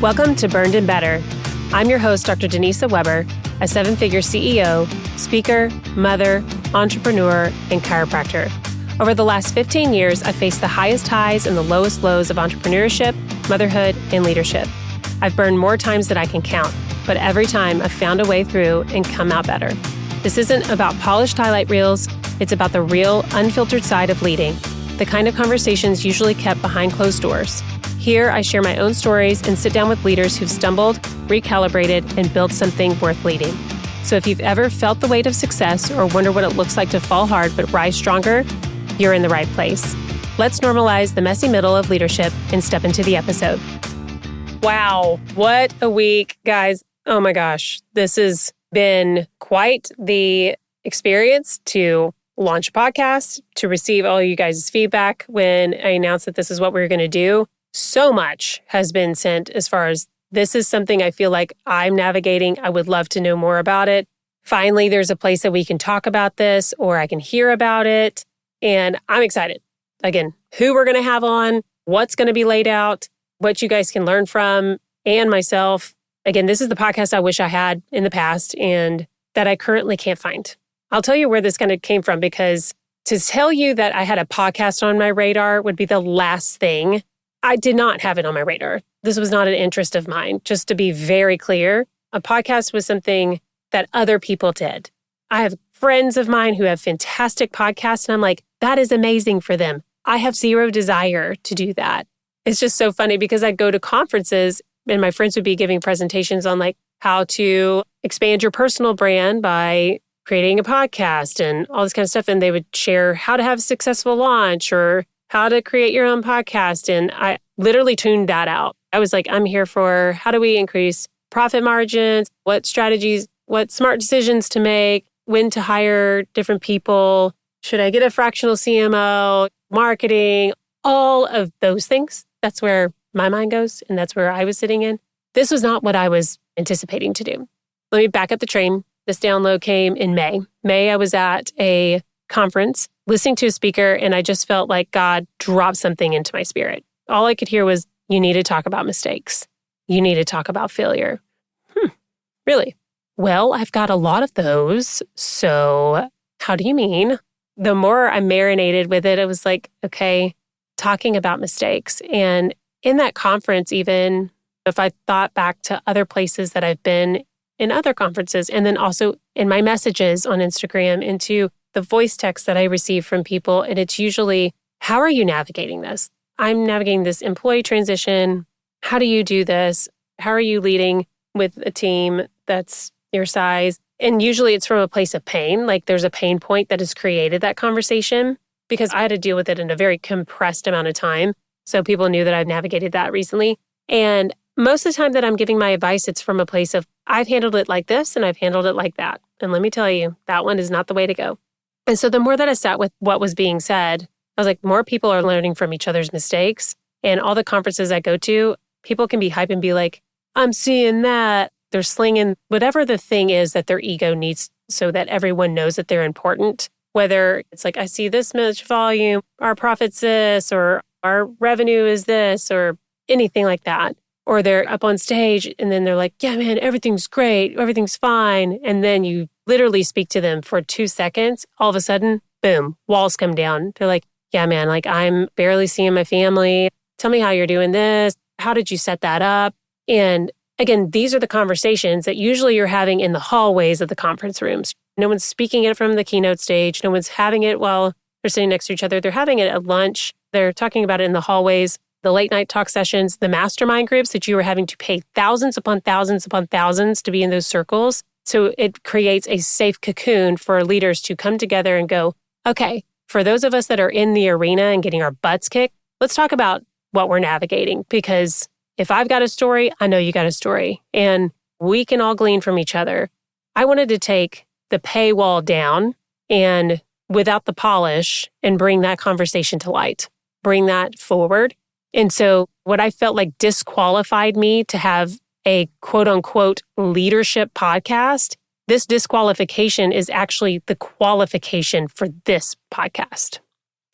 Welcome to Burned and Better. I'm your host, Dr. Denisa Weber, a 7-figure CEO, speaker, mother, entrepreneur, and chiropractor. Over the last 15 years, I've faced the highest highs and the lowest lows of entrepreneurship, motherhood, and leadership. I've burned more times than I can count, but every time I've found a way through and come out better. This isn't about polished highlight reels. It's about the real, unfiltered side of leading, the kind of conversations usually kept behind closed doors. Here, I share my own stories and sit down with leaders who've stumbled, recalibrated, and built something worth leading. So if you've ever felt the weight of success or wonder what it looks like to fall hard but rise stronger, you're in the right place. Let's normalize the messy middle of leadership and step into the episode. Wow, what a week, guys. Oh my gosh, this has been quite the experience to launch a podcast, to receive all you guys' feedback when I announced that this is what we were going to do. So much has been sent as far as this is something I feel like I'm navigating. I would love to know more about it. Finally, there's a place that we can talk about this or I can hear about it. And I'm excited. Again, who we're going to have on, what's going to be laid out, what you guys can learn from, and myself. Again, this is the podcast I wish I had in the past and that I currently can't find. I'll tell you where this kind of came from because to tell you that I had a podcast on my radar would be the last thing. I did not have it on my radar. This was not an interest of mine. Just to be very clear, a podcast was something that other people did. I have friends of mine who have fantastic podcasts, and I'm like, that is amazing for them. I have zero desire to do that. It's just so funny because I'd go to conferences and my friends would be giving presentations on like how to expand your personal brand by creating a podcast and all this kind of stuff. And they would share how to have a successful launch or how to create your own podcast. And I literally tuned that out. I was like, I'm here for how do we increase profit margins, what strategies, what smart decisions to make, when to hire different people, should I get a fractional CMO, marketing, all of those things. That's where my mind goes. And that's where I was sitting in. This was not what I was anticipating to do. Let me back up the train. This download came in May. I was at a conference listening to a speaker, and I just felt like God dropped something into my spirit. All I could hear was, you need to talk about mistakes. You need to talk about failure. Really? Well, I've got a lot of those. So how do you mean? The more I marinated with it, it was like, okay, talking about mistakes. And in that conference, even if I thought back to other places that I've been in other conferences, and then also in my messages on Instagram, into the voice text that I receive from people, and it's usually, how are you navigating this? I'm navigating this employee transition. How do you do this? How are you leading with a team that's your size? And usually it's from a place of pain, like there's a pain point that has created that conversation because I had to deal with it in a very compressed amount of time. So people knew that I've navigated that recently. And most of the time that I'm giving my advice, it's from a place of, I've handled it like this and I've handled it like that. And let me tell you, that one is not the way to go. And so the more that I sat with what was being said, I was like, more people are learning from each other's mistakes. And all the conferences I go to, people can be hype and be like, I'm seeing that. They're slinging whatever the thing is that their ego needs so that everyone knows that they're important. Whether it's like, I see this much volume, our profit's this, or our revenue is this, or anything like that. Or they're up on stage and then they're like, yeah, man, everything's great. Everything's fine. And then you literally speak to them for 2 seconds. All of a sudden, boom, walls come down. They're like, yeah, man, like I'm barely seeing my family. Tell me how you're doing this. How did you set that up? And again, these are the conversations that usually you're having in the hallways of the conference rooms. No one's speaking it from the keynote stage. No one's having it while they're sitting next to each other. They're having it at lunch. They're talking about it in the hallways. The late night talk sessions, the mastermind groups that you are having to pay thousands upon thousands upon thousands to be in those circles. So it creates a safe cocoon for leaders to come together and go, okay, for those of us that are in the arena and getting our butts kicked, let's talk about what we're navigating. Because if I've got a story, I know you got a story. And we can all glean from each other. I wanted to take the paywall down and without the polish and bring that conversation to light, bring that forward. And so what I felt like disqualified me to have a quote unquote leadership podcast, this disqualification is actually the qualification for this podcast.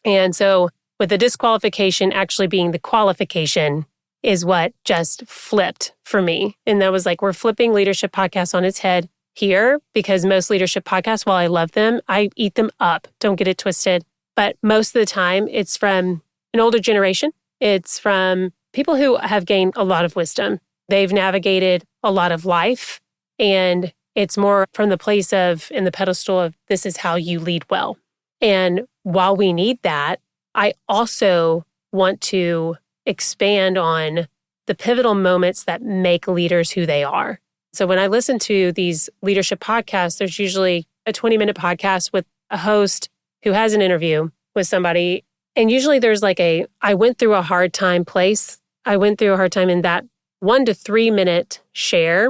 And so with the disqualification actually being the qualification, is what just flipped for me. And that was like, we're flipping leadership podcasts on its head here, because most leadership podcasts, while I love them, I eat them up. Don't get it twisted. But most of the time, it's from an older generation. It's from people who have gained a lot of wisdom. They've navigated a lot of life. And it's more from the place of, in the pedestal of, this is how you lead well. And while we need that, I also want to expand on the pivotal moments that make leaders who they are. So when I listen to these leadership podcasts, there's usually a 20-minute podcast with a host who has an interview with somebody. And usually there's like I went through a hard time place. I went through a hard time, in that 1 to 3 minute share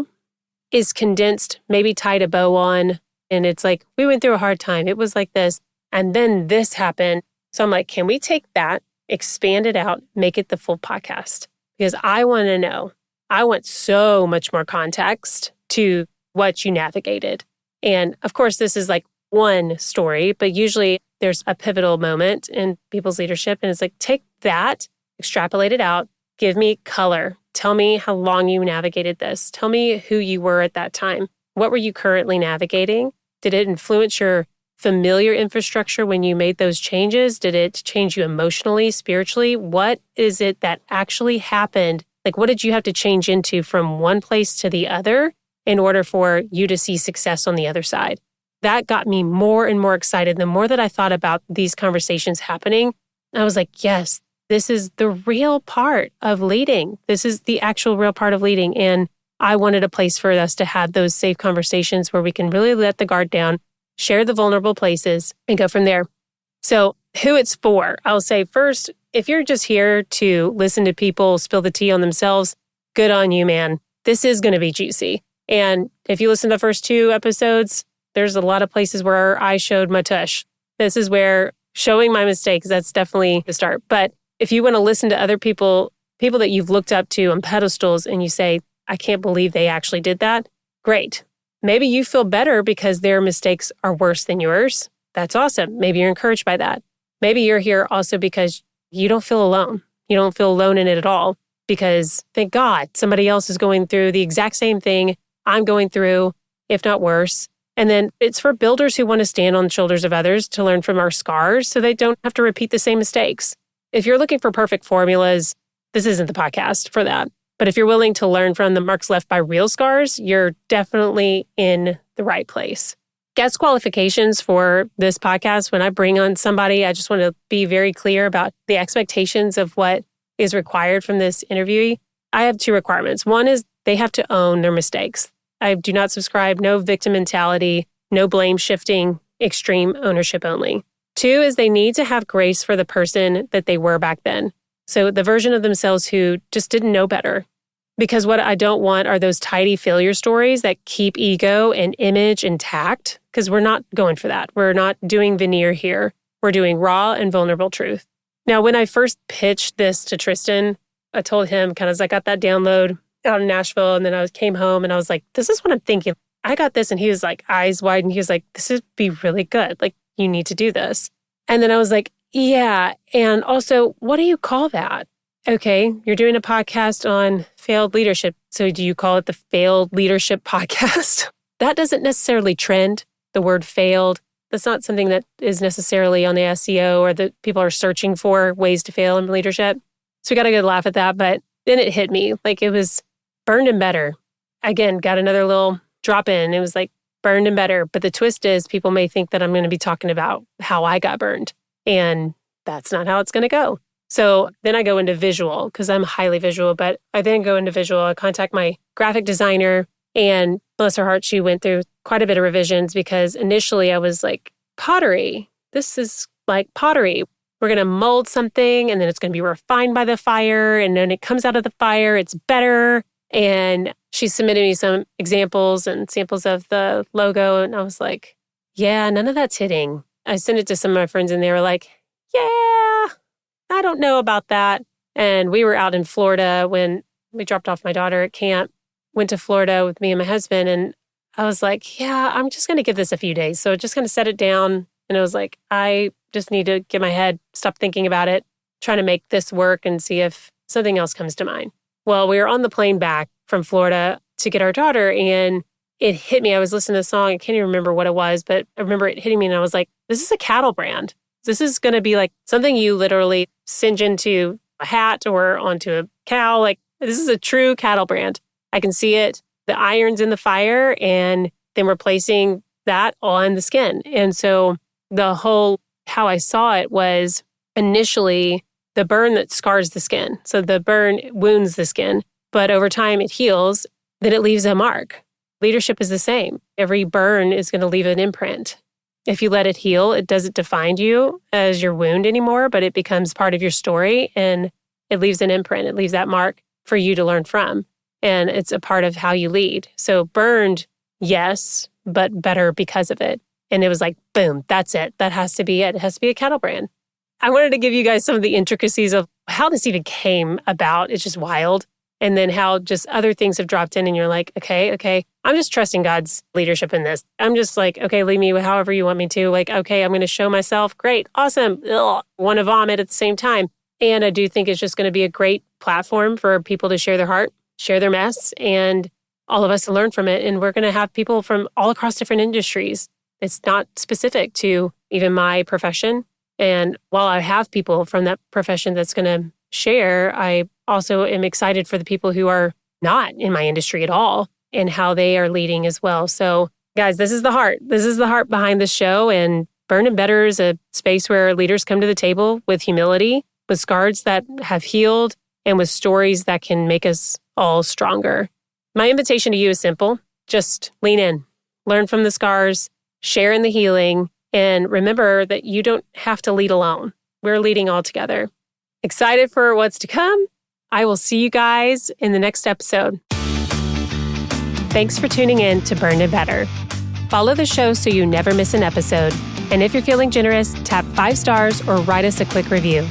is condensed, maybe tied a bow on. And it's like, we went through a hard time. It was like this. And then this happened. So I'm like, can we take that, expand it out, make it the full podcast? Because I want to know. I want so much more context to what you navigated. And of course, this is like one story, but usually there's a pivotal moment in people's leadership. And it's like, take that, extrapolate it out, give me color. Tell me how long you navigated this. Tell me who you were at that time. What were you currently navigating? Did it influence your familiar infrastructure when you made those changes? Did it change you emotionally, spiritually? What is it that actually happened? Like, what did you have to change into from one place to the other in order for you to see success on the other side? That got me more and more excited. The more that I thought about these conversations happening, I was like, yes, this is the real part of leading. This is the actual real part of leading. And I wanted a place for us to have those safe conversations where we can really let the guard down, share the vulnerable places, and go from there. So who it's for, I'll say first, if you're just here to listen to people spill the tea on themselves, good on you, man. This is going to be juicy. And if you listen to the first 2 episodes, there's a lot of places where I showed my tush. This is where showing my mistakes, that's definitely the start. But if you want to listen to other people that you've looked up to on pedestals, and you say, I can't believe they actually did that, great. Maybe you feel better because their mistakes are worse than yours. That's awesome. Maybe you're encouraged by that. Maybe you're here also because you don't feel alone. You don't feel alone in it at all, because thank God somebody else is going through the exact same thing I'm going through, if not worse. And then it's for builders who want to stand on the shoulders of others to learn from our scars so they don't have to repeat the same mistakes. If you're looking for perfect formulas, this isn't the podcast for that. But if you're willing to learn from the marks left by real scars, you're definitely in the right place. Guest qualifications for this podcast, when I bring on somebody, I just want to be very clear about the expectations of what is required from this interviewee. I have 2 requirements. One is they have to own their mistakes. I do not subscribe, no victim mentality, no blame shifting, extreme ownership only. 2 is they need to have grace for the person that they were back then. So the version of themselves who just didn't know better. Because what I don't want are those tidy failure stories that keep ego and image intact, because we're not going for that. We're not doing veneer here. We're doing raw and vulnerable truth. Now, when I first pitched this to Tristan, I told him kind of as I got that download out in Nashville, and then I came home and I was like, this is what I'm thinking. I got this. And he was like, eyes wide, and he was like, this would be really good. Like, you need to do this. And then I was like, yeah. And also, what do you call that? Okay, you're doing a podcast on failed leadership. So do you call it the Failed Leadership Podcast? That doesn't necessarily trend, the word failed. That's not something that is necessarily on the SEO or that people are searching for ways to fail in leadership. So we got a good laugh at that. But then it hit me like it was burned and better. Again, got another little drop in. It was like burned and better. But the twist is people may think that I'm going to be talking about how I got burned. And that's not how it's going to go. So then I go into visual because I'm highly visual, but I then go into visual. I contact my graphic designer, and bless her heart, she went through quite a bit of revisions because initially I was like, pottery. This is like pottery. We're going to mold something and then it's going to be refined by the fire. And then it comes out of the fire, it's better. And she submitted me some examples and samples of the logo. And I was like, yeah, none of that's hitting. I sent it to some of my friends and they were like, yeah, I don't know about that. And we were out in Florida when we dropped off my daughter at camp, went to Florida with me and my husband. And I was like, yeah, I'm just going to give this a few days. So just going to set it down. And I was like, I just need to get my head, stop thinking about it, trying to make this work and see if something else comes to mind. Well, we were on the plane back from Florida to get our daughter, and it hit me. I was listening to a song. I can't even remember what it was, but I remember it hitting me, and I was like, this is a cattle brand. This is going to be like something you literally singe into a hat or onto a cow. Like, this is a true cattle brand. I can see it. The iron's in the fire, and then we're placing that on the skin. And so how I saw it was initially the burn that scars the skin. So the burn wounds the skin, but over time it heals, then it leaves a mark. Leadership is the same. Every burn is going to leave an imprint. If you let it heal, it doesn't define you as your wound anymore, but it becomes part of your story and it leaves an imprint. It leaves that mark for you to learn from. And it's a part of how you lead. So burned, yes, but better because of it. And it was like, boom, that's it. That has to be it. It has to be a cattle brand. I wanted to give you guys some of the intricacies of how this even came about. It's just wild. And then how just other things have dropped in and you're like, okay, I'm just trusting God's leadership in this. I'm just like, okay, lead me however you want me to. Like, okay, I'm going to show myself. Great, awesome. Want to vomit at the same time. And I do think it's just going to be a great platform for people to share their heart, share their mess, and all of us to learn from it. And we're going to have people from all across different industries. It's not specific to even my profession. And while I have people from that profession that's going to share, I also am excited for the people who are not in my industry at all and how they are leading as well. So guys, this is the heart. This is the heart behind this show. And Burn and Better is a space where leaders come to the table with humility, with scars that have healed, and with stories that can make us all stronger. My invitation to you is simple. Just lean in, learn from the scars, share in the healing, and remember that you don't have to lead alone. We're leading all together. Excited for what's to come? I will see you guys in the next episode. Thanks for tuning in to Burn and Better. Follow the show so you never miss an episode. And if you're feeling generous, tap 5 stars or write us a quick review.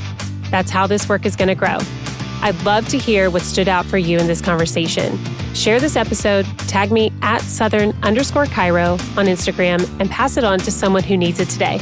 That's how this work is going to grow. I'd love to hear what stood out for you in this conversation. Share this episode, tag me at Southern_Cairo on Instagram, and pass it on to someone who needs it today.